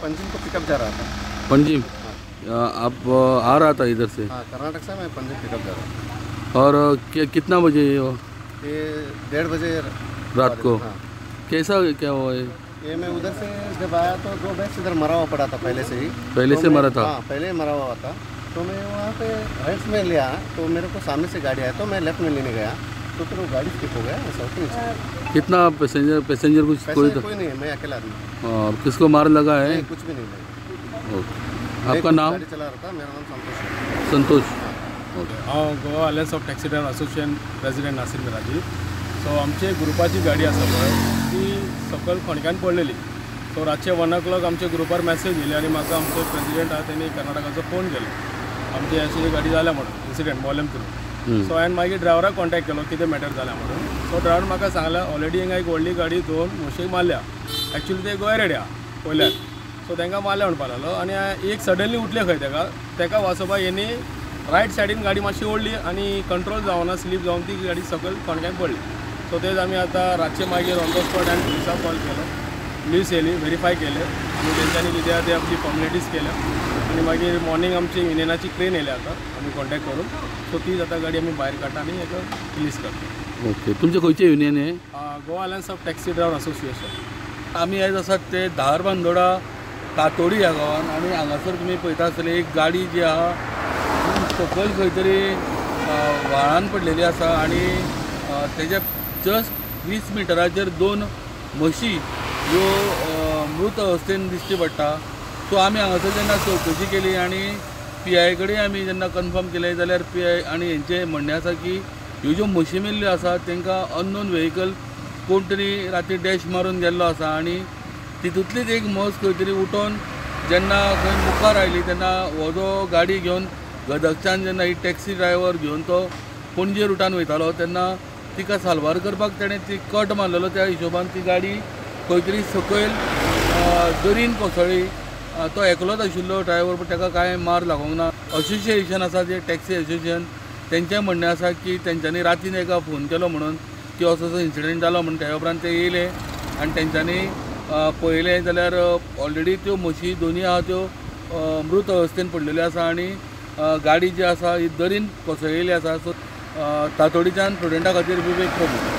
पंजिम को पिकअप जा रहा था। पंजिम? आप आ रहा था इधर से? हाँ, कर्नाटक से मैं पंजिम पिकअप जा रहा था। और कितना बजे ये 1:30 बजे रात को? हाँ। कैसा क्या हुआ है? ये मैं उधर से जब आया तो 2 भैंस इधर मरा हुआ पड़ा था पहले से ही। पहले से मरा था? हाँ, पहले मरा हुआ था। तो मैं वहाँ पे राइट में लिया, तो मेरे को सामने से गाड़ी आया तो मैं लेफ्ट में लेने गया, तो फिर वो गाड़ी स्किप हो गया, ऐसा कुछ। कितना पैसेंजर कुछ कोई नहीं है, मैं अकेला आदमी। और किसको मार लगा है? कुछ भी नहीं है। ओके, आपका नाम? गाड़ी चला रहा था, मेरा नाम संतोष है। संतोष। हांव Goa alliance of taxi driver association president Nasir Miraji. So आमचे ग्रुपाची गाडी आसा पळय ती सकयल फोंडक्यान पडलेली. सो रातचे 1 o'clock आमच्या ग्रुपार मॅसेज येयली आनी म्हाका आमचो प्रेसिडेंट आहा तेणी कर्नाटकाचो फोन केलो आमची अशी गाडी जाल्या म्हणून इन्सिडेंट मॉलम थ्रू. सो हांवें मागीर ड्रायव्हराक कॉन्टॅक्ट केलो कितें मॅटर जाल्या म्हणून. सो ड्रायव्हर म्हाका सांगला ऑलरेडी हिंगा एक व्हडली गाडी 2 म्हशीक मारल्या. एक्चुअली ते गोंय रेड्या पयल्यार. सो तांकां मारल्या म्हणपा लागलो आनी एक सडनली उठले खंय ताका वाचोवपाक हेणी रायट सायडीन गाडी मातशी ओडली आनी कंट्रोल जावना, स्लीप जावन ती गाडी सकयल फोंडक्यान पडली. सो तेच आमी आतां रातचे मागीर ऑन द स्पॉट आनी पुलिसाक कॉल केलो. पुलीस येयली, व्हेरीफाय केले आनी तेंच्यांनी कितें आहा ते आपली फॉर्मेलिटीज केल्या आनी मागीर मॉर्निंग आमची युनियनाची ट्रेन येयल्या आतां आमी कॉन्टॅक्ट करून. सो तीच आतां गाडी आमी भायर काडटा आनी हेका रिलीज करता. ओके, तुमचे खंयचे युनियन आहे? Goa alliance of taxi driver association. आमी आयज आसात ते धारबांदोडा तातोडी ह्या गांवांत आनी हांगासर तुमी पळयता आसतले एक गाडी जी आहा सकयल खंय तरी व्हाळान पडलेली आसा आनी तेच्या जस्ट 20 मिटराचेर 2 म्हशी ह्यो मृत अवस्थेन दिश्टी पडटा. सो आमी हांगासर जेन्ना चवकशी केली आनी PI कडेन आमी जेन्ना कन्फर्म केलें जाल्यार PI आनी हेंचें म्हणणें आसा की ह्यो ज्यो म्हशी मेल्ल्यो आसा तांकां अननोन व्हेहिकल कोण तरी राती डॅश मारून गेल्लो आसा आनी तितूंतलीच एक म्हस खंय तरी उठोवन जेन्ना खंय मुखार आयली तेन्ना हो जो गाडी घेवन गदगच्यान जेन्ना ही टॅक्सी ड्रायव्हर घेवन तो पणजे रुटान वयतालो तेन्ना तिका साल्वार करपाक तेणें ती कट मारलेलो. त्या हिशोबान ती गाडी खंय तरी सकयल दरीन कोसळ्ळी. तो एकलोच आशिल्लो ड्रायव्हर, पूण ताका कांय मार लागूंक ना. असोसिएशन आसा जे टॅक्सी असोसिएशन तेंचें म्हणणें आसा की तेंच्यांनी रातीन एका फोन केलो म्हणून की असो इन्सिडेंट जालो म्हणून. त्या उपरांत ते येयले आनी तेंच्यांनी पळयलें जाल्यार ऑलरेडी त्यो म्हशी दोनी आहा त्यो मृत अवस्थेन पडलेल्यो आसा आनी गाडी जी आसा ही दरीन कोसळिल्ली आसा. सो तातोडीच्यान स्टुडंटा खातीर विवेक प्रभू.